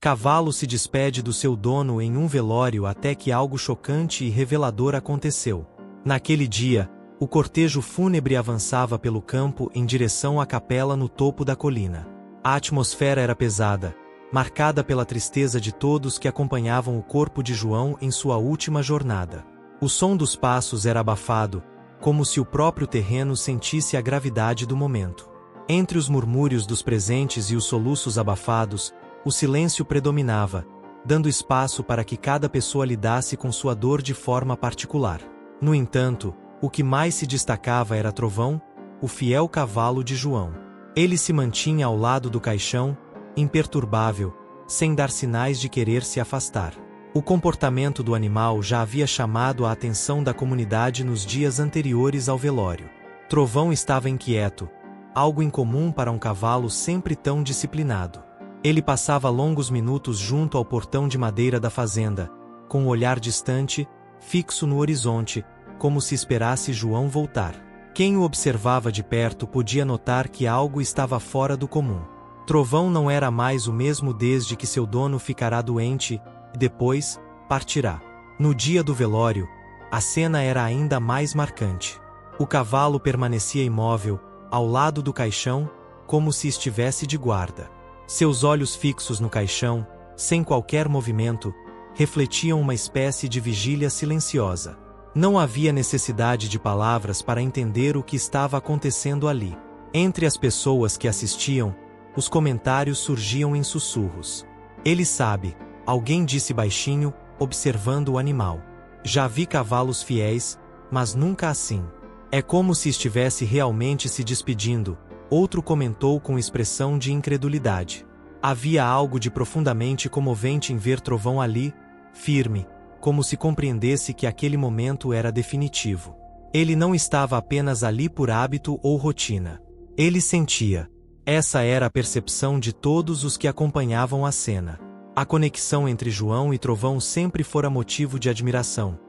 Cavalo se despede do seu dono em um velório até que algo chocante e revelador aconteceu. Naquele dia, o cortejo fúnebre avançava pelo campo em direção à capela no topo da colina. A atmosfera era pesada, marcada pela tristeza de todos que acompanhavam o corpo de João em sua última jornada. O som dos passos era abafado, como se o próprio terreno sentisse a gravidade do momento. Entre os murmúrios dos presentes e os soluços abafados, o silêncio predominava, dando espaço para que cada pessoa lidasse com sua dor de forma particular. No entanto, o que mais se destacava era Trovão, o fiel cavalo de João. Ele se mantinha ao lado do caixão, imperturbável, sem dar sinais de querer se afastar. O comportamento do animal já havia chamado a atenção da comunidade nos dias anteriores ao velório. Trovão estava inquieto, algo incomum para um cavalo sempre tão disciplinado. Ele passava longos minutos junto ao portão de madeira da fazenda, com o olhar distante, fixo no horizonte, como se esperasse João voltar. Quem o observava de perto podia notar que algo estava fora do comum. Trovão não era mais o mesmo desde que seu dono ficará doente e depois partirá. No dia do velório, a cena era ainda mais marcante. O cavalo permanecia imóvel, ao lado do caixão, como se estivesse de guarda. Seus olhos fixos no caixão, sem qualquer movimento, refletiam uma espécie de vigília silenciosa. Não havia necessidade de palavras para entender o que estava acontecendo ali. Entre as pessoas que assistiam, os comentários surgiam em sussurros. "Ele sabe", alguém disse baixinho, observando o animal. "Já vi cavalos fiéis, mas nunca assim. É como se estivesse realmente se despedindo", outro comentou com expressão de incredulidade. Havia algo de profundamente comovente em ver Trovão ali, firme, como se compreendesse que aquele momento era definitivo. Ele não estava apenas ali por hábito ou rotina. Ele sentia. Essa era a percepção de todos os que acompanhavam a cena. A conexão entre João e Trovão sempre fora motivo de admiração.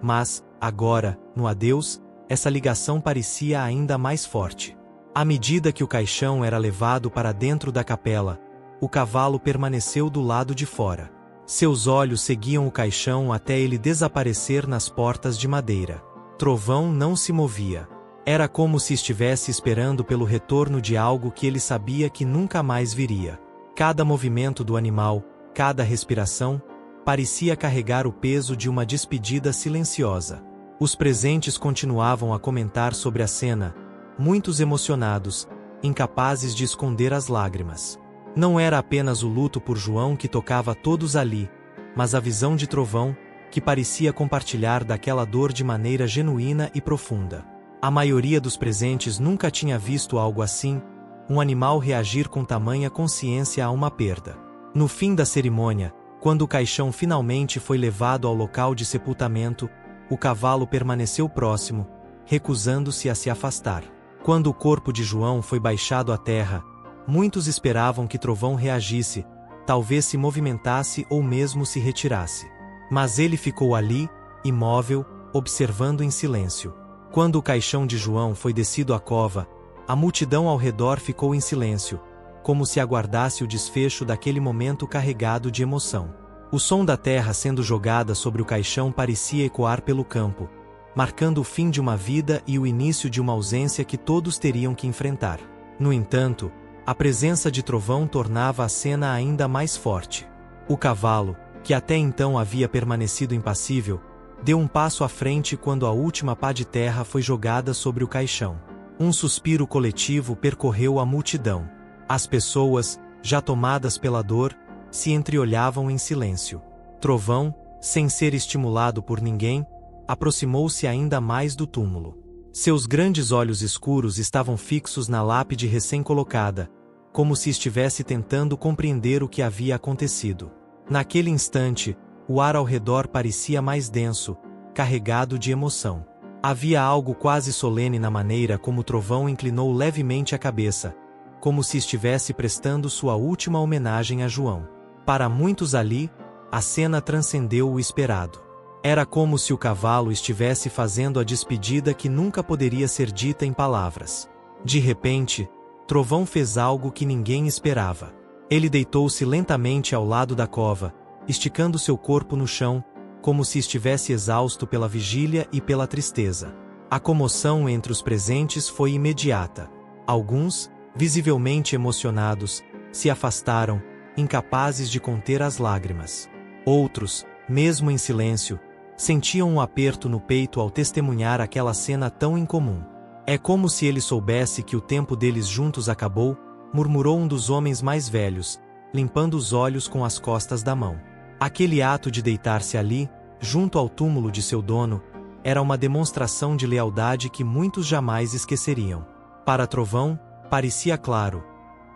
Mas, agora, no adeus, essa ligação parecia ainda mais forte. À medida que o caixão era levado para dentro da capela, o cavalo permaneceu do lado de fora. Seus olhos seguiam o caixão até ele desaparecer nas portas de madeira. Trovão não se movia. Era como se estivesse esperando pelo retorno de algo que ele sabia que nunca mais viria. Cada movimento do animal, cada respiração, parecia carregar o peso de uma despedida silenciosa. Os presentes continuavam a comentar sobre a cena, muitos emocionados, incapazes de esconder as lágrimas. Não era apenas o luto por João que tocava todos ali, mas a visão de Trovão, que parecia compartilhar daquela dor de maneira genuína e profunda. A maioria dos presentes nunca tinha visto algo assim, um animal reagir com tamanha consciência a uma perda. No fim da cerimônia, quando o caixão finalmente foi levado ao local de sepultamento, o cavalo permaneceu próximo, recusando-se a se afastar. Quando o corpo de João foi baixado à terra, muitos esperavam que Trovão reagisse, talvez se movimentasse ou mesmo se retirasse. Mas ele ficou ali, imóvel, observando em silêncio. Quando o caixão de João foi descido à cova, a multidão ao redor ficou em silêncio, como se aguardasse o desfecho daquele momento carregado de emoção. O som da terra sendo jogada sobre o caixão parecia ecoar pelo campo, marcando o fim de uma vida e o início de uma ausência que todos teriam que enfrentar. No entanto, a presença de Trovão tornava a cena ainda mais forte. O cavalo, que até então havia permanecido impassível, deu um passo à frente quando a última pá de terra foi jogada sobre o caixão. Um suspiro coletivo percorreu a multidão. As pessoas, já tomadas pela dor, se entreolhavam em silêncio. Trovão, sem ser estimulado por ninguém, aproximou-se ainda mais do túmulo. Seus grandes olhos escuros estavam fixos na lápide recém-colocada, como se estivesse tentando compreender o que havia acontecido. Naquele instante, o ar ao redor parecia mais denso, carregado de emoção. Havia algo quase solene na maneira como Trovão inclinou levemente a cabeça, como se estivesse prestando sua última homenagem a João. Para muitos ali, a cena transcendeu o esperado. Era como se o cavalo estivesse fazendo a despedida que nunca poderia ser dita em palavras. De repente, Trovão fez algo que ninguém esperava. Ele deitou-se lentamente ao lado da cova, esticando seu corpo no chão, como se estivesse exausto pela vigília e pela tristeza. A comoção entre os presentes foi imediata. Alguns, visivelmente emocionados, se afastaram, incapazes de conter as lágrimas. Outros, mesmo em silêncio, sentiam um aperto no peito ao testemunhar aquela cena tão incomum. É como se ele soubesse que o tempo deles juntos acabou, murmurou um dos homens mais velhos, limpando os olhos com as costas da mão. Aquele ato de deitar-se ali, junto ao túmulo de seu dono, era uma demonstração de lealdade que muitos jamais esqueceriam. Para Trovão, parecia claro: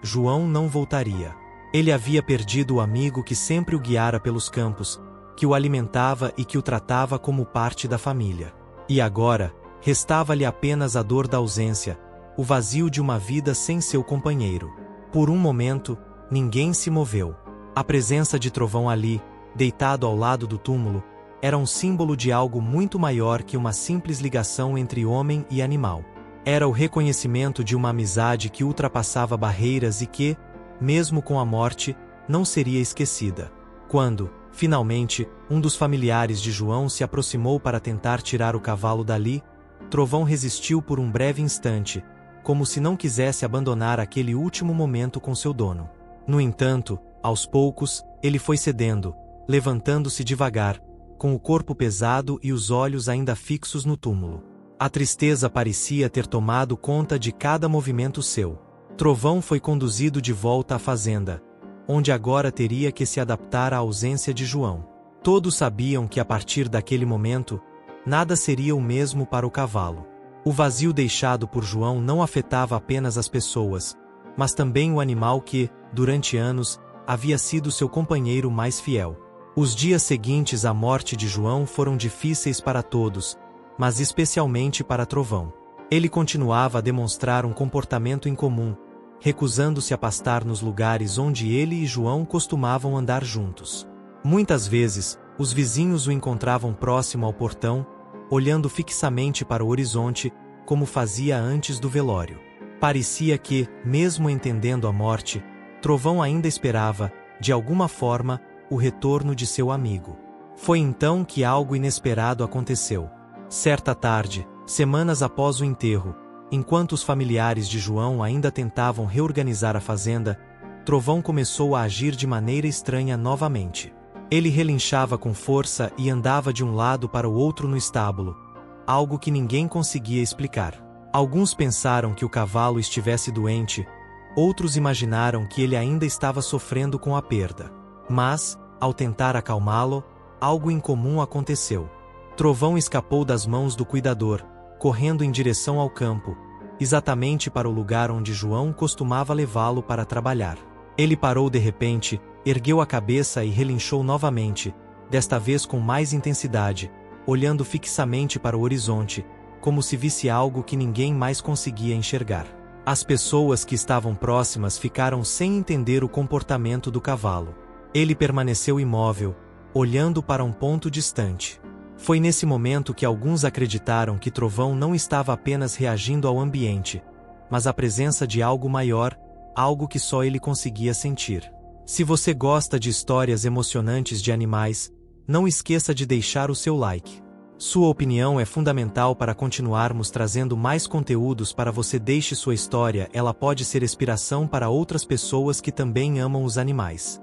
João não voltaria. Ele havia perdido o amigo que sempre o guiara pelos campos, que o alimentava e que o tratava como parte da família. E agora, restava-lhe apenas a dor da ausência, o vazio de uma vida sem seu companheiro. Por um momento, ninguém se moveu. A presença de Trovão ali, deitado ao lado do túmulo, era um símbolo de algo muito maior que uma simples ligação entre homem e animal. Era o reconhecimento de uma amizade que ultrapassava barreiras e que, mesmo com a morte, não seria esquecida. Quando, finalmente, um dos familiares de João se aproximou para tentar tirar o cavalo dali, Trovão resistiu por um breve instante, como se não quisesse abandonar aquele último momento com seu dono. No entanto, aos poucos, ele foi cedendo, levantando-se devagar, com o corpo pesado e os olhos ainda fixos no túmulo. A tristeza parecia ter tomado conta de cada movimento seu. Trovão foi conduzido de volta à fazenda, onde agora teria que se adaptar à ausência de João. Todos sabiam que a partir daquele momento, nada seria o mesmo para o cavalo. O vazio deixado por João não afetava apenas as pessoas, mas também o animal que, durante anos, havia sido seu companheiro mais fiel. Os dias seguintes à morte de João foram difíceis para todos, mas especialmente para Trovão. Ele continuava a demonstrar um comportamento incomum, recusando-se a pastar nos lugares onde ele e João costumavam andar juntos. Muitas vezes, os vizinhos o encontravam próximo ao portão, olhando fixamente para o horizonte, como fazia antes do velório. Parecia que, mesmo entendendo a morte, Trovão ainda esperava, de alguma forma, o retorno de seu amigo. Foi então que algo inesperado aconteceu. Certa tarde, semanas após o enterro, enquanto os familiares de João ainda tentavam reorganizar a fazenda, Trovão começou a agir de maneira estranha novamente. Ele relinchava com força e andava de um lado para o outro no estábulo, algo que ninguém conseguia explicar. Alguns pensaram que o cavalo estivesse doente, outros imaginaram que ele ainda estava sofrendo com a perda. Mas, ao tentar acalmá-lo, algo incomum aconteceu. Trovão escapou das mãos do cuidador, correndo em direção ao campo, exatamente para o lugar onde João costumava levá-lo para trabalhar. Ele parou de repente, ergueu a cabeça e relinchou novamente, desta vez com mais intensidade, olhando fixamente para o horizonte, como se visse algo que ninguém mais conseguia enxergar. As pessoas que estavam próximas ficaram sem entender o comportamento do cavalo. Ele permaneceu imóvel, olhando para um ponto distante. Foi nesse momento que alguns acreditaram que Trovão não estava apenas reagindo ao ambiente, mas à presença de algo maior, algo que só ele conseguia sentir. Se você gosta de histórias emocionantes de animais, não esqueça de deixar o seu like. Sua opinião é fundamental para continuarmos trazendo mais conteúdos para você. Deixe sua história, ela pode ser inspiração para outras pessoas que também amam os animais.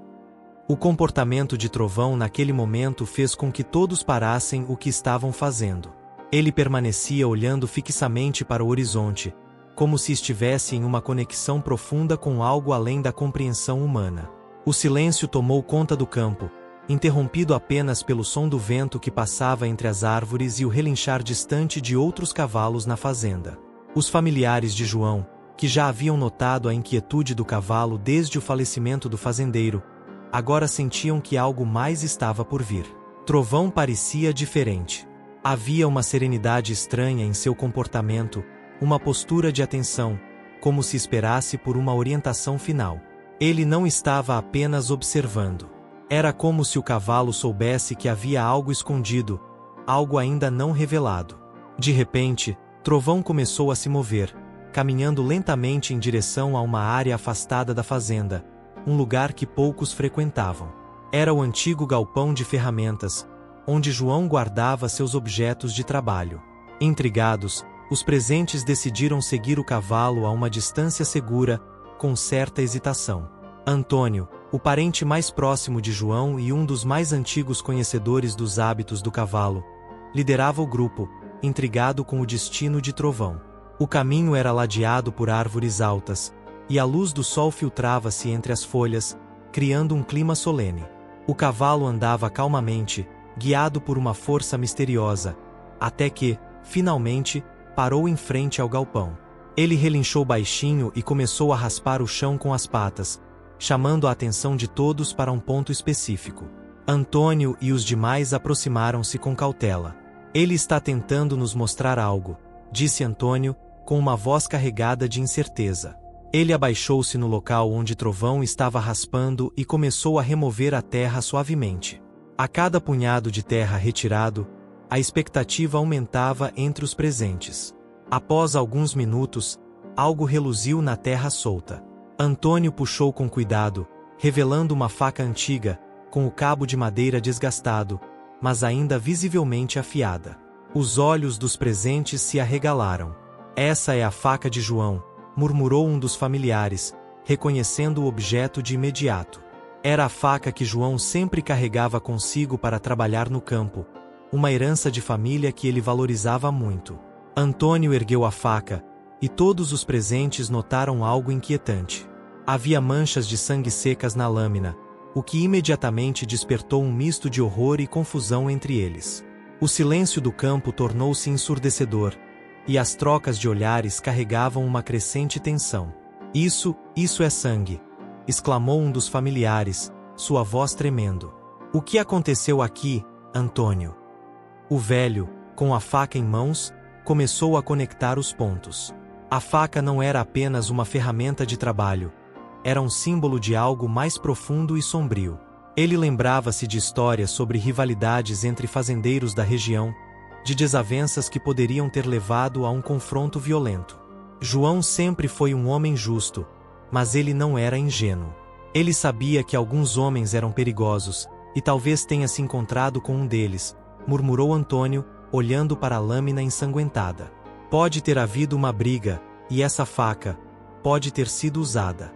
O comportamento de Trovão naquele momento fez com que todos parassem o que estavam fazendo. Ele permanecia olhando fixamente para o horizonte, como se estivesse em uma conexão profunda com algo além da compreensão humana. O silêncio tomou conta do campo, interrompido apenas pelo som do vento que passava entre as árvores e o relinchar distante de outros cavalos na fazenda. Os familiares de João, que já haviam notado a inquietude do cavalo desde o falecimento do fazendeiro, agora sentiam que algo mais estava por vir. Trovão parecia diferente. Havia uma serenidade estranha em seu comportamento, uma postura de atenção, como se esperasse por uma orientação final. Ele não estava apenas observando. Era como se o cavalo soubesse que havia algo escondido, algo ainda não revelado. De repente, Trovão começou a se mover, caminhando lentamente em direção a uma área afastada da fazenda, um lugar que poucos frequentavam. Era o antigo galpão de ferramentas, onde João guardava seus objetos de trabalho. Intrigados, os presentes decidiram seguir o cavalo a uma distância segura, com certa hesitação. Antônio, o parente mais próximo de João e um dos mais antigos conhecedores dos hábitos do cavalo, liderava o grupo, intrigado com o destino de Trovão. O caminho era ladeado por árvores altas, e a luz do sol filtrava-se entre as folhas, criando um clima solene. O cavalo andava calmamente, guiado por uma força misteriosa, até que, finalmente, parou em frente ao galpão. Ele relinchou baixinho e começou a raspar o chão com as patas, chamando a atenção de todos para um ponto específico. Antônio e os demais aproximaram-se com cautela. Ele está tentando nos mostrar algo, disse Antônio, com uma voz carregada de incerteza. Ele abaixou-se no local onde Trovão estava raspando e começou a remover a terra suavemente. A cada punhado de terra retirado, a expectativa aumentava entre os presentes. Após alguns minutos, algo reluziu na terra solta. Antônio puxou com cuidado, revelando uma faca antiga, com o cabo de madeira desgastado, mas ainda visivelmente afiada. Os olhos dos presentes se arregalaram. Essa é a faca de João, murmurou um dos familiares, reconhecendo o objeto de imediato. Era a faca que João sempre carregava consigo para trabalhar no campo, uma herança de família que ele valorizava muito. Antônio ergueu a faca, e todos os presentes notaram algo inquietante. Havia manchas de sangue secas na lâmina, o que imediatamente despertou um misto de horror e confusão entre eles. O silêncio do campo tornou-se ensurdecedor, e as trocas de olhares carregavam uma crescente tensão. Isso é sangue! Exclamou um dos familiares, sua voz tremendo. O que aconteceu aqui, Antônio? O velho, com a faca em mãos, começou a conectar os pontos. A faca não era apenas uma ferramenta de trabalho, era um símbolo de algo mais profundo e sombrio. Ele lembrava-se de histórias sobre rivalidades entre fazendeiros da região, de desavenças que poderiam ter levado a um confronto violento. João sempre foi um homem justo, mas ele não era ingênuo. Ele sabia que alguns homens eram perigosos, e talvez tenha se encontrado com um deles, murmurou Antônio, olhando para a lâmina ensanguentada. Pode ter havido uma briga, e essa faca pode ter sido usada.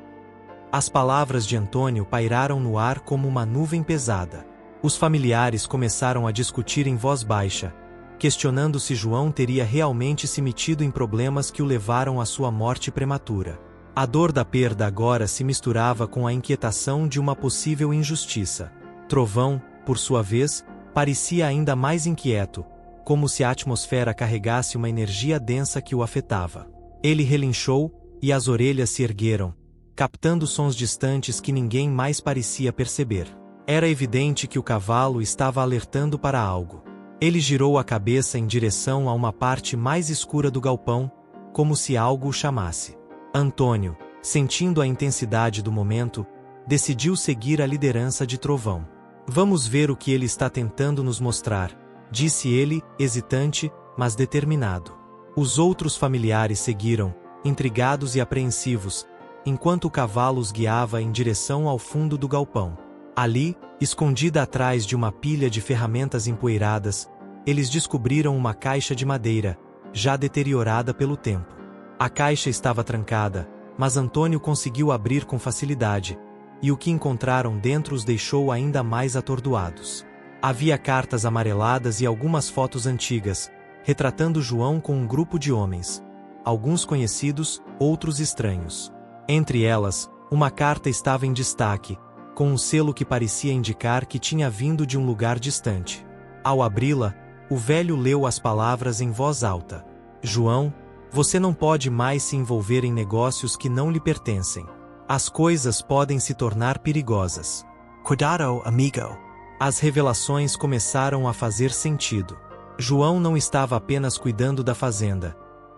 As palavras de Antônio pairaram no ar como uma nuvem pesada. Os familiares começaram a discutir em voz baixa, questionando se João teria realmente se metido em problemas que o levaram à sua morte prematura. A dor da perda agora se misturava com a inquietação de uma possível injustiça. Trovão, por sua vez, parecia ainda mais inquieto, como se a atmosfera carregasse uma energia densa que o afetava. Ele relinchou, e as orelhas se ergueram, captando sons distantes que ninguém mais parecia perceber. Era evidente que o cavalo estava alertando para algo. Ele girou a cabeça em direção a uma parte mais escura do galpão, como se algo o chamasse. Antônio, sentindo a intensidade do momento, decidiu seguir a liderança de Trovão. Vamos ver o que ele está tentando nos mostrar, disse ele, hesitante, mas determinado. Os outros familiares seguiram, intrigados e apreensivos, enquanto o cavalo os guiava em direção ao fundo do galpão. Ali, escondida atrás de uma pilha de ferramentas empoeiradas, eles descobriram uma caixa de madeira, já deteriorada pelo tempo. A caixa estava trancada, mas Antônio conseguiu abrir com facilidade, e o que encontraram dentro os deixou ainda mais atordoados. Havia cartas amareladas e algumas fotos antigas, retratando João com um grupo de homens, alguns conhecidos, outros estranhos. Entre elas, uma carta estava em destaque, com um selo que parecia indicar que tinha vindo de um lugar distante. Ao abri-la, o velho leu as palavras em voz alta. João, você não pode mais se envolver em negócios que não lhe pertencem. As coisas podem se tornar perigosas. Cuidado, amigo. As revelações começaram a fazer sentido. João não estava apenas cuidando da fazenda.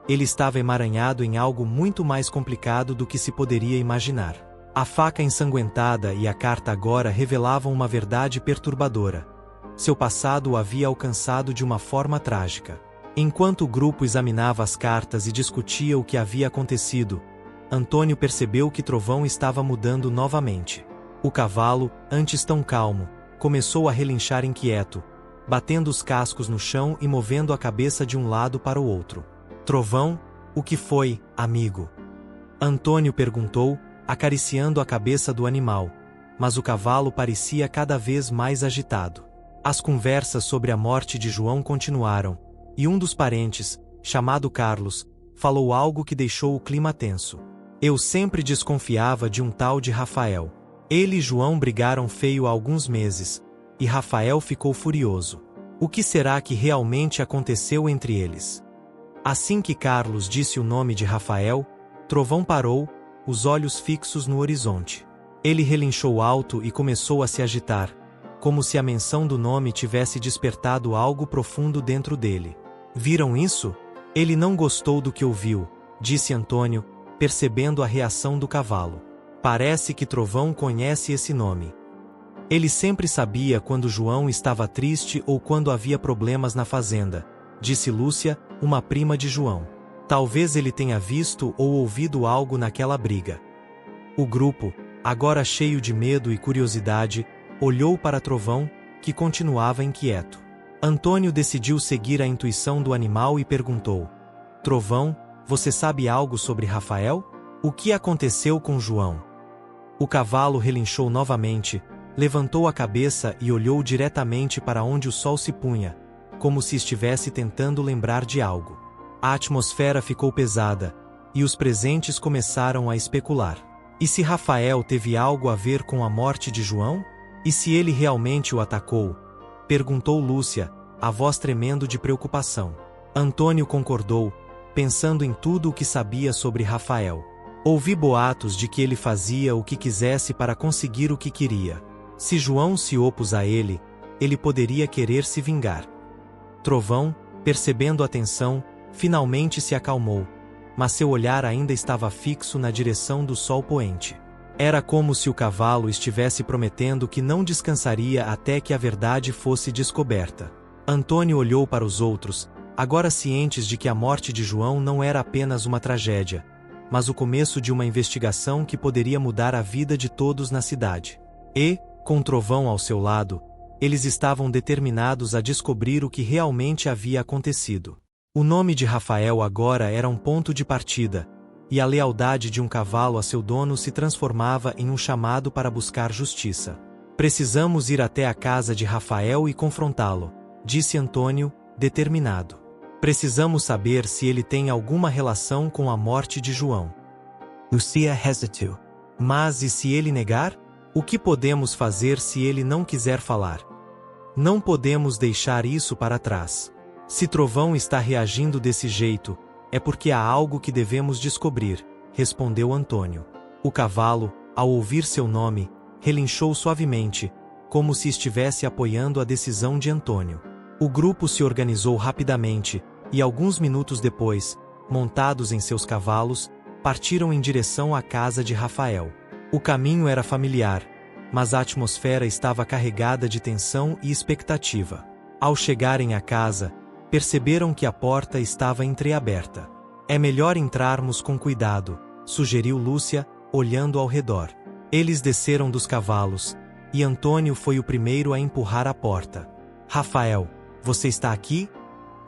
Ele estava emaranhado em algo muito mais complicado do que se poderia imaginar. A faca ensanguentada e a carta agora revelavam uma verdade perturbadora. Seu passado o havia alcançado de uma forma trágica. Enquanto o grupo examinava as cartas e discutia o que havia acontecido, Antônio percebeu que Trovão estava mudando novamente. O cavalo, antes tão calmo, começou a relinchar inquieto, batendo os cascos no chão e movendo a cabeça de um lado para o outro. Trovão, o que foi, amigo? Antônio perguntou, acariciando a cabeça do animal, mas o cavalo parecia cada vez mais agitado. As conversas sobre a morte de João continuaram, e um dos parentes, chamado Carlos, falou algo que deixou o clima tenso. Eu sempre desconfiava de um tal de Rafael. Ele e João brigaram feio há alguns meses, e Rafael ficou furioso. O que será que realmente aconteceu entre eles? Assim que Carlos disse o nome de Rafael, Trovão parou, os olhos fixos no horizonte. Ele relinchou alto e começou a se agitar, como se a menção do nome tivesse despertado algo profundo dentro dele. Viram isso? Ele não gostou do que ouviu, disse Antônio, percebendo a reação do cavalo. Parece que Trovão conhece esse nome. Ele sempre sabia quando João estava triste ou quando havia problemas na fazenda, disse Lúcia, uma prima de João. Talvez ele tenha visto ou ouvido algo naquela briga. O grupo, agora cheio de medo e curiosidade, olhou para Trovão, que continuava inquieto. Antônio decidiu seguir a intuição do animal e perguntou: Trovão, você sabe algo sobre Rafael? O que aconteceu com João? O cavalo relinchou novamente, levantou a cabeça e olhou diretamente para onde o sol se punha, como se estivesse tentando lembrar de algo. A atmosfera ficou pesada, e os presentes começaram a especular. E se Rafael teve algo a ver com a morte de João? E se ele realmente o atacou? Perguntou Lúcia, a voz tremendo de preocupação. Antônio concordou, pensando em tudo o que sabia sobre Rafael. Ouvi boatos de que ele fazia o que quisesse para conseguir o que queria. Se João se opôs a ele, ele poderia querer se vingar. Trovão, percebendo a tensão, finalmente se acalmou, mas seu olhar ainda estava fixo na direção do sol poente. Era como se o cavalo estivesse prometendo que não descansaria até que a verdade fosse descoberta. Antônio olhou para os outros, agora cientes de que a morte de João não era apenas uma tragédia, mas o começo de uma investigação que poderia mudar a vida de todos na cidade. E, com Trovão ao seu lado, eles estavam determinados a descobrir o que realmente havia acontecido. O nome de Rafael agora era um ponto de partida, e a lealdade de um cavalo a seu dono se transformava em um chamado para buscar justiça. Precisamos ir até a casa de Rafael e confrontá-lo, disse Antônio, determinado. Precisamos saber se ele tem alguma relação com a morte de João. Lúcia hesitou. Mas e se ele negar? O que podemos fazer se ele não quiser falar? Não podemos deixar isso para trás. Se Trovão está reagindo desse jeito, é porque há algo que devemos descobrir, respondeu Antônio. O cavalo, ao ouvir seu nome, relinchou suavemente, como se estivesse apoiando a decisão de Antônio. O grupo se organizou rapidamente, e alguns minutos depois, montados em seus cavalos, partiram em direção à casa de Rafael. O caminho era familiar, mas a atmosfera estava carregada de tensão e expectativa. Ao chegarem à casa, perceberam que a porta estava entreaberta. É melhor entrarmos com cuidado, sugeriu Lúcia, olhando ao redor. Eles desceram dos cavalos, e Antônio foi o primeiro a empurrar a porta. Rafael, você está aqui?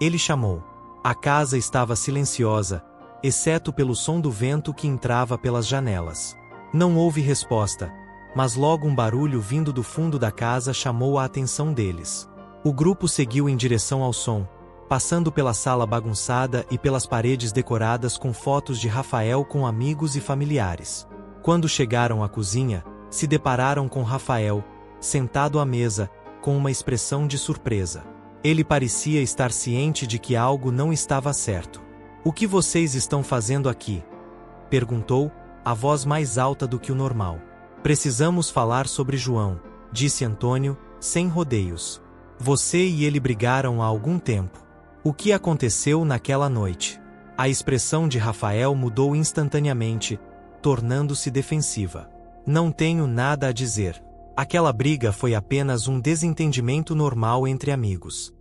Ele chamou. A casa estava silenciosa, exceto pelo som do vento que entrava pelas janelas. Não houve resposta, mas logo um barulho vindo do fundo da casa chamou a atenção deles. O grupo seguiu em direção ao som, passando pela sala bagunçada e pelas paredes decoradas com fotos de Rafael com amigos e familiares. Quando chegaram à cozinha, se depararam com Rafael, sentado à mesa, com uma expressão de surpresa. Ele parecia estar ciente de que algo não estava certo. O que vocês estão fazendo aqui? Perguntou, a voz mais alta do que o normal. Precisamos falar sobre João, disse Antônio, sem rodeios. Você e ele brigaram há algum tempo. O que aconteceu naquela noite? A expressão de Rafael mudou instantaneamente, tornando-se defensiva. Não tenho nada a dizer. Aquela briga foi apenas um desentendimento normal entre amigos.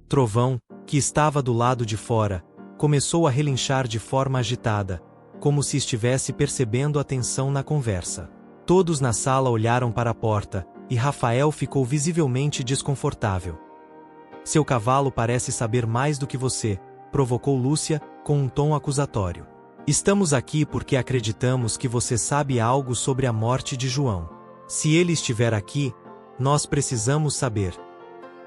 Trovão, que estava do lado de fora, começou a relinchar de forma agitada, como se estivesse percebendo a tensão na conversa. Todos na sala olharam para a porta, e Rafael ficou visivelmente desconfortável. Seu cavalo parece saber mais do que você, provocou Lúcia, com um tom acusatório. Estamos aqui porque acreditamos que você sabe algo sobre a morte de João. Se ele estiver aqui, nós precisamos saber.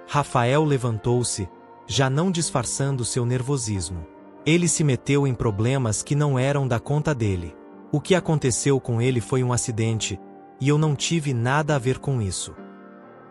Rafael levantou-se, já não disfarçando seu nervosismo. Ele se meteu em problemas que não eram da conta dele. O que aconteceu com ele foi um acidente, e eu não tive nada a ver com isso.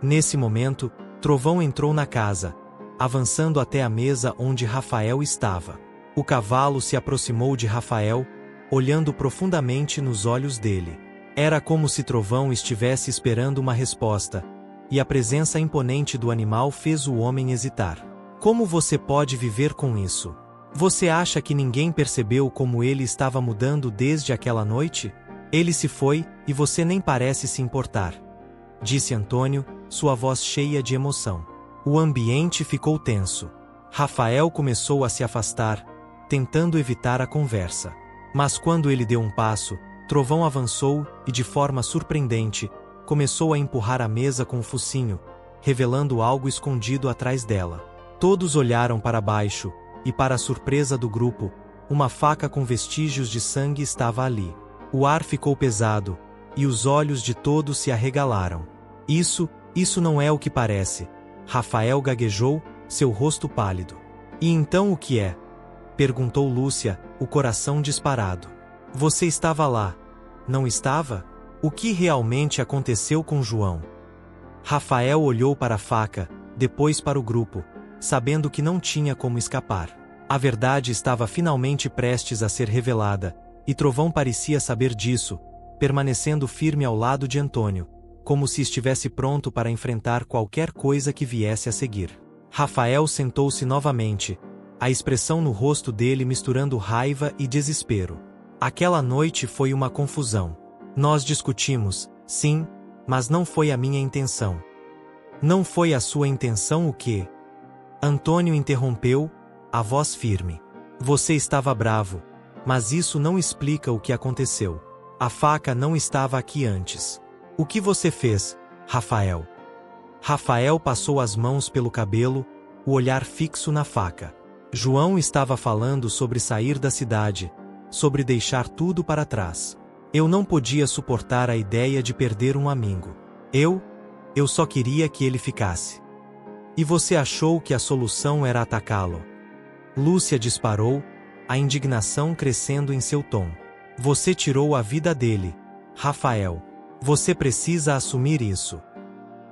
Nesse momento, Trovão entrou na casa, avançando até a mesa onde Rafael estava. O cavalo se aproximou de Rafael, olhando profundamente nos olhos dele. Era como se Trovão estivesse esperando uma resposta, e a presença imponente do animal fez o homem hesitar. Como você pode viver com isso? Você acha que ninguém percebeu como ele estava mudando desde aquela noite? Ele se foi, e você nem parece se importar, disse Antônio, sua voz cheia de emoção. O ambiente ficou tenso. Rafael começou a se afastar, tentando evitar a conversa. Mas quando ele deu um passo, Trovão avançou e, de forma surpreendente, começou a empurrar a mesa com o focinho, revelando algo escondido atrás dela. Todos olharam para baixo, e para a surpresa do grupo, uma faca com vestígios de sangue estava ali. O ar ficou pesado, e os olhos de todos se arregalaram. Isso não é o que parece. Rafael gaguejou, seu rosto pálido. E então o que é? Perguntou Lúcia, o coração disparado. Você estava lá, não estava? O que realmente aconteceu com João? Rafael olhou para a faca, depois para o grupo, sabendo que não tinha como escapar. A verdade estava finalmente prestes a ser revelada, e Trovão parecia saber disso, permanecendo firme ao lado de Antônio, como se estivesse pronto para enfrentar qualquer coisa que viesse a seguir. Rafael sentou-se novamente, a expressão no rosto dele misturando raiva e desespero. Aquela noite foi uma confusão. Nós discutimos, sim, mas não foi a minha intenção. Não foi a sua intenção o quê? Antônio interrompeu, a voz firme. Você estava bravo, mas isso não explica o que aconteceu. A faca não estava aqui antes. O que você fez, Rafael? Rafael passou as mãos pelo cabelo, o olhar fixo na faca. João estava falando sobre sair da cidade, sobre deixar tudo para trás. Eu não podia suportar a ideia de perder um amigo. Eu só queria que ele ficasse. E você achou que a solução era atacá-lo? Lúcia disparou, a indignação crescendo em seu tom. Você tirou a vida dele, Rafael. Você precisa assumir isso.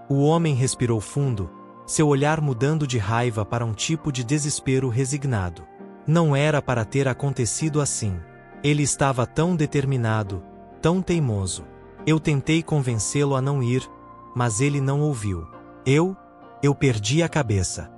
O homem respirou fundo, seu olhar mudando de raiva para um tipo de desespero resignado. Não era para ter acontecido assim. Ele estava tão determinado, tão teimoso. Eu tentei convencê-lo a não ir, mas ele não ouviu. Eu perdi a cabeça.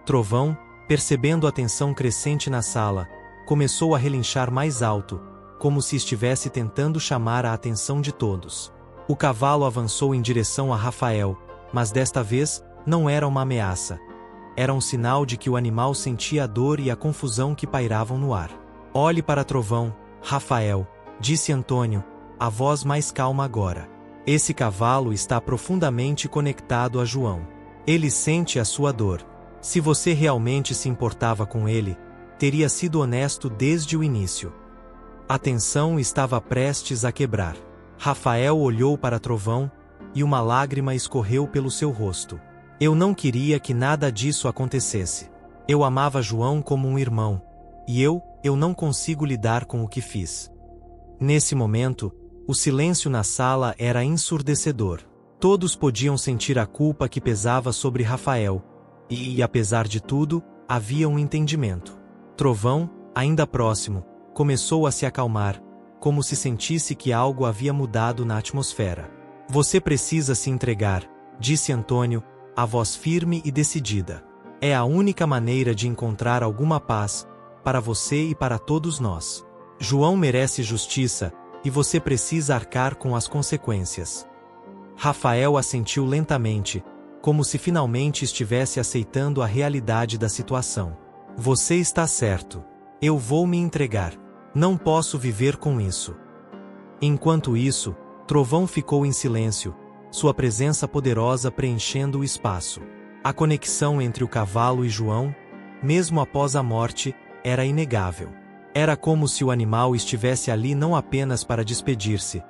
Trovão, percebendo a tensão crescente na sala, começou a relinchar mais alto, como se estivesse tentando chamar a atenção de todos. O cavalo avançou em direção a Rafael, mas desta vez, não era uma ameaça. Era um sinal de que o animal sentia a dor e a confusão que pairavam no ar. Olhe para Trovão, Rafael, disse Antônio, a voz mais calma agora. Esse cavalo está profundamente conectado a João. Ele sente a sua dor. Se você realmente se importava com ele, teria sido honesto desde o início. A tensão estava prestes a quebrar. Rafael olhou para Trovão, e uma lágrima escorreu pelo seu rosto. Eu não queria que nada disso acontecesse. Eu amava João como um irmão, e eu não consigo lidar com o que fiz. Nesse momento, o silêncio na sala era ensurdecedor. Todos podiam sentir a culpa que pesava sobre Rafael, e, apesar de tudo, havia um entendimento. Trovão, ainda próximo, começou a se acalmar, como se sentisse que algo havia mudado na atmosfera. Você precisa se entregar, disse Antônio, a voz firme e decidida. É a única maneira de encontrar alguma paz, para você e para todos nós. João merece justiça, e você precisa arcar com as consequências. Rafael assentiu lentamente, como se finalmente estivesse aceitando a realidade da situação. Você está certo. Eu vou me entregar. Não posso viver com isso. Enquanto isso, Trovão ficou em silêncio, sua presença poderosa preenchendo o espaço. A conexão entre o cavalo e João, mesmo após a morte, era inegável. Era como se o animal estivesse ali não apenas para despedir-se,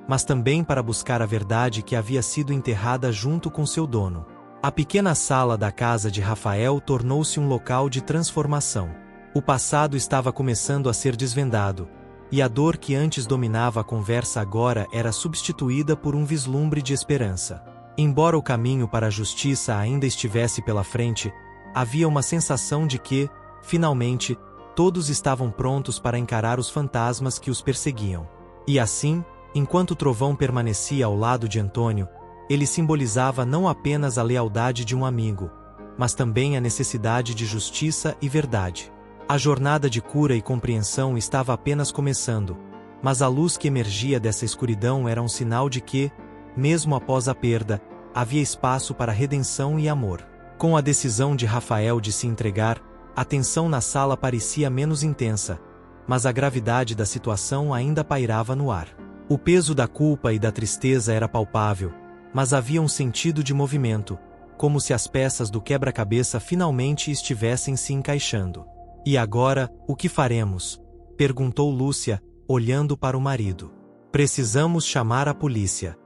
mas também para buscar a verdade que havia sido enterrada junto com seu dono. A pequena sala da casa de Rafael tornou-se um local de transformação. O passado estava começando a ser desvendado, e a dor que antes dominava a conversa agora era substituída por um vislumbre de esperança. Embora o caminho para a justiça ainda estivesse pela frente, havia uma sensação de que, finalmente, todos estavam prontos para encarar os fantasmas que os perseguiam. E assim, enquanto Trovão permanecia ao lado de Antônio, ele simbolizava não apenas a lealdade de um amigo, mas também a necessidade de justiça e verdade. A jornada de cura e compreensão estava apenas começando, mas a luz que emergia dessa escuridão era um sinal de que, mesmo após a perda, havia espaço para redenção e amor. Com a decisão de Rafael de se entregar, a tensão na sala parecia menos intensa, mas a gravidade da situação ainda pairava no ar. O peso da culpa e da tristeza era palpável, mas havia um sentido de movimento, como se as peças do quebra-cabeça finalmente estivessem se encaixando. E agora, o que faremos? Perguntou Lúcia, olhando para o marido. Precisamos chamar a polícia.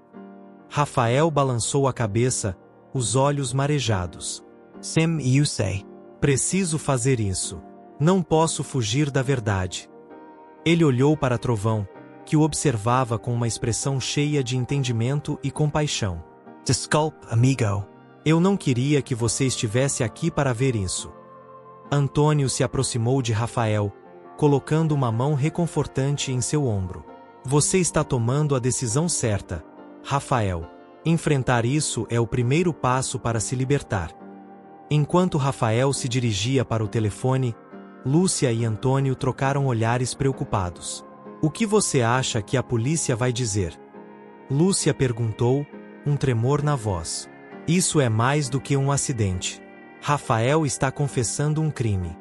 Rafael balançou a cabeça, os olhos marejados. Sim, eu sei. Preciso fazer isso. Não posso fugir da verdade. Ele olhou para Trovão, que o observava com uma expressão cheia de entendimento e compaixão. Desculpe, amigo. Eu não queria que você estivesse aqui para ver isso. Antônio se aproximou de Rafael, colocando uma mão reconfortante em seu ombro. Você está tomando a decisão certa, Rafael. Enfrentar isso é o primeiro passo para se libertar. Enquanto Rafael se dirigia para o telefone, Lúcia e Antônio trocaram olhares preocupados. O que você acha que a polícia vai dizer? Lúcia perguntou, um tremor na voz. Isso é mais do que um acidente. Rafael está confessando um crime.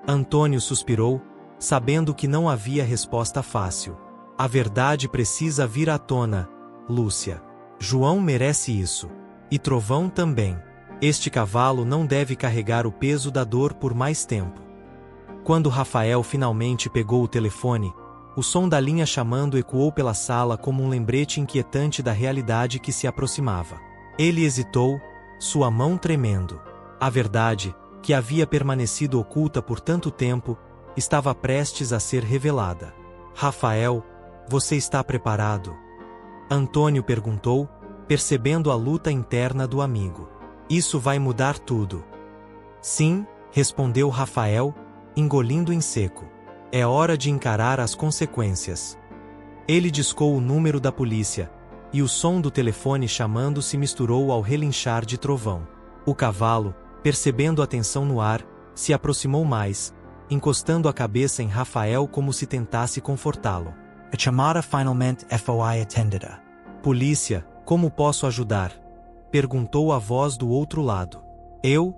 Antônio suspirou, sabendo que não havia resposta fácil. A verdade precisa vir à tona, Lúcia. João merece isso. E Trovão também. Este cavalo não deve carregar o peso da dor por mais tempo. Quando Rafael finalmente pegou o telefone, o som da linha chamando ecoou pela sala como um lembrete inquietante da realidade que se aproximava. Ele hesitou, sua mão tremendo. A verdade, que havia permanecido oculta por tanto tempo, estava prestes a ser revelada. Rafael, você está preparado? Antônio perguntou, percebendo a luta interna do amigo. Isso vai mudar tudo. Sim, respondeu Rafael, engolindo em seco. É hora de encarar as consequências. Ele discou o número da polícia, e o som do telefone chamando se misturou ao relinchar de Trovão. O cavalo, percebendo a tensão no ar, se aproximou mais, encostando a cabeça em Rafael como se tentasse confortá-lo. A chamada finalmente foi atendida. Polícia, como posso ajudar? Perguntou a voz do outro lado. Eu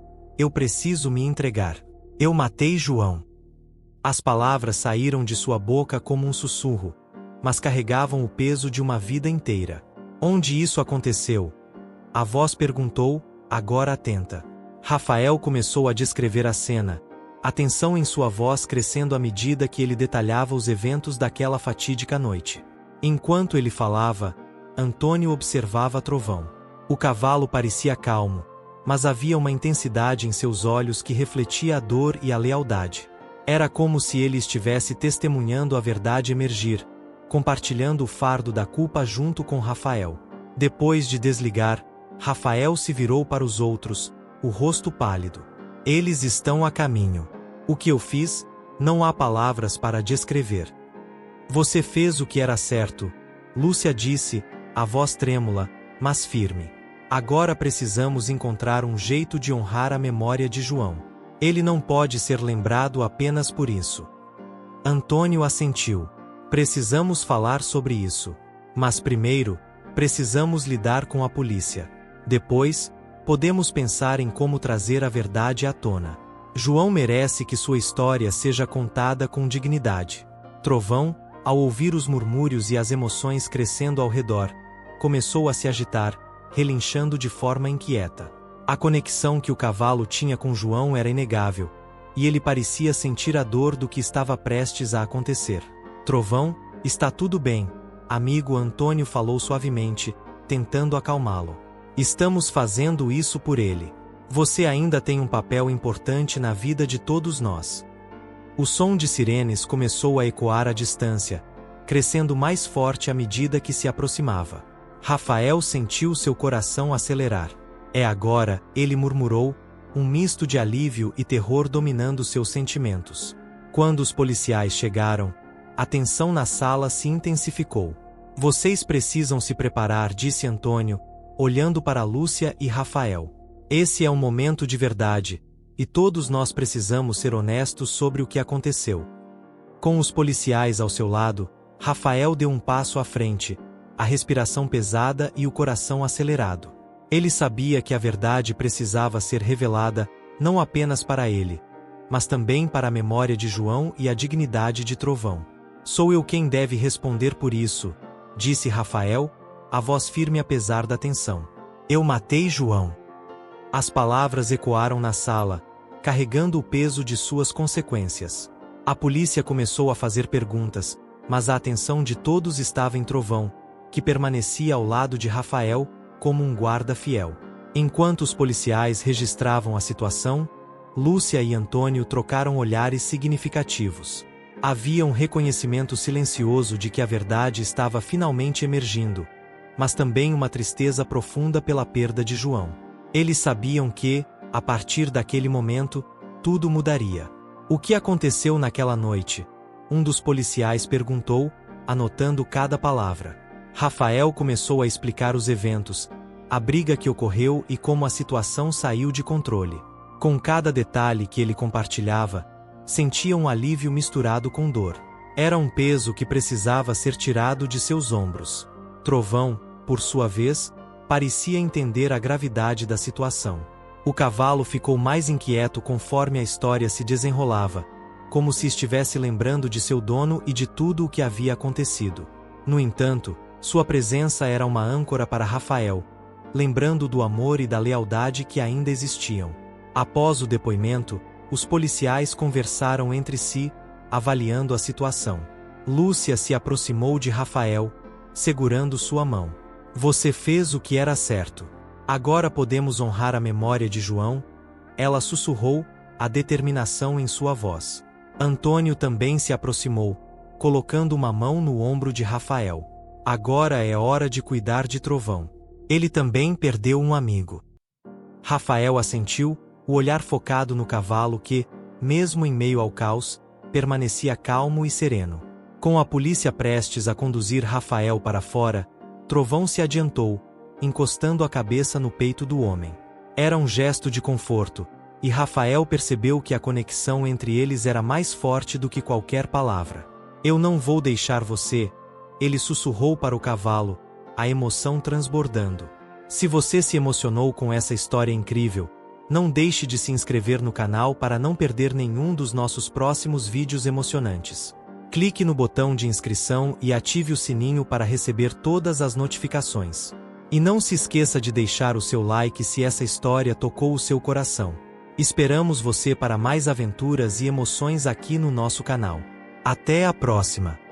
preciso me entregar. Eu matei João. As palavras saíram de sua boca como um sussurro, mas carregavam o peso de uma vida inteira. Onde isso aconteceu? A voz perguntou, agora atenta. Rafael começou a descrever a cena, a tensão em sua voz crescendo à medida que ele detalhava os eventos daquela fatídica noite. Enquanto ele falava, Antônio observava Trovão. O cavalo parecia calmo, mas havia uma intensidade em seus olhos que refletia a dor e a lealdade. Era como se ele estivesse testemunhando a verdade emergir, compartilhando o fardo da culpa junto com Rafael. Depois de desligar, Rafael se virou para os outros, o rosto pálido. Eles estão a caminho. O que eu fiz, não há palavras para descrever. Você fez o que era certo, Lúcia disse, a voz trêmula, mas firme. Agora precisamos encontrar um jeito de honrar a memória de João. Ele não pode ser lembrado apenas por isso. Antônio assentiu. Precisamos falar sobre isso. Mas primeiro, precisamos lidar com a polícia. Depois, podemos pensar em como trazer a verdade à tona. João merece que sua história seja contada com dignidade. Trovão, ao ouvir os murmúrios e as emoções crescendo ao redor, começou a se agitar, relinchando de forma inquieta. A conexão que o cavalo tinha com João era inegável, e ele parecia sentir a dor do que estava prestes a acontecer. Trovão, está tudo bem, amigo, Antônio falou suavemente, tentando acalmá-lo. Estamos fazendo isso por ele. Você ainda tem um papel importante na vida de todos nós. O som de sirenes começou a ecoar à distância, crescendo mais forte à medida que se aproximava. Rafael sentiu seu coração acelerar. É agora, ele murmurou, um misto de alívio e terror dominando seus sentimentos. Quando os policiais chegaram, a tensão na sala se intensificou. Vocês precisam se preparar, disse Antônio, olhando para Lúcia e Rafael. Esse é um momento de verdade, e todos nós precisamos ser honestos sobre o que aconteceu. Com os policiais ao seu lado, Rafael deu um passo à frente, a respiração pesada e o coração acelerado. Ele sabia que a verdade precisava ser revelada, não apenas para ele, mas também para a memória de João e a dignidade de Trovão. Sou eu quem deve responder por isso, disse Rafael, a voz firme apesar da tensão. Eu matei João. As palavras ecoaram na sala, carregando o peso de suas consequências. A polícia começou a fazer perguntas, mas a atenção de todos estava em Trovão, que permanecia ao lado de Rafael, como um guarda fiel. Enquanto os policiais registravam a situação, Lúcia e Antônio trocaram olhares significativos. Havia um reconhecimento silencioso de que a verdade estava finalmente emergindo, mas também uma tristeza profunda pela perda de João. Eles sabiam que, a partir daquele momento, tudo mudaria. O que aconteceu naquela noite? Um dos policiais perguntou, anotando cada palavra. Rafael começou a explicar os eventos, a briga que ocorreu e como a situação saiu de controle. Com cada detalhe que ele compartilhava, sentia um alívio misturado com dor. Era um peso que precisava ser tirado de seus ombros. Trovão, por sua vez, parecia entender a gravidade da situação. O cavalo ficou mais inquieto conforme a história se desenrolava, como se estivesse lembrando de seu dono e de tudo o que havia acontecido. No entanto, sua presença era uma âncora para Rafael, lembrando do amor e da lealdade que ainda existiam. Após o depoimento, os policiais conversaram entre si, avaliando a situação. Lúcia se aproximou de Rafael, segurando sua mão. Você fez o que era certo. Agora podemos honrar a memória de João, ela sussurrou, a determinação em sua voz. Antônio também se aproximou, colocando uma mão no ombro de Rafael. Agora é hora de cuidar de Trovão. Ele também perdeu um amigo. Rafael assentiu, o olhar focado no cavalo que, mesmo em meio ao caos, permanecia calmo e sereno. Com a polícia prestes a conduzir Rafael para fora, Trovão se adiantou, encostando a cabeça no peito do homem. Era um gesto de conforto, e Rafael percebeu que a conexão entre eles era mais forte do que qualquer palavra. Eu não vou deixar você, ele sussurrou para o cavalo, a emoção transbordando. Se você se emocionou com essa história incrível, não deixe de se inscrever no canal para não perder nenhum dos nossos próximos vídeos emocionantes. Clique no botão de inscrição e ative o sininho para receber todas as notificações. E não se esqueça de deixar o seu like se essa história tocou o seu coração. Esperamos você para mais aventuras e emoções aqui no nosso canal. Até a próxima!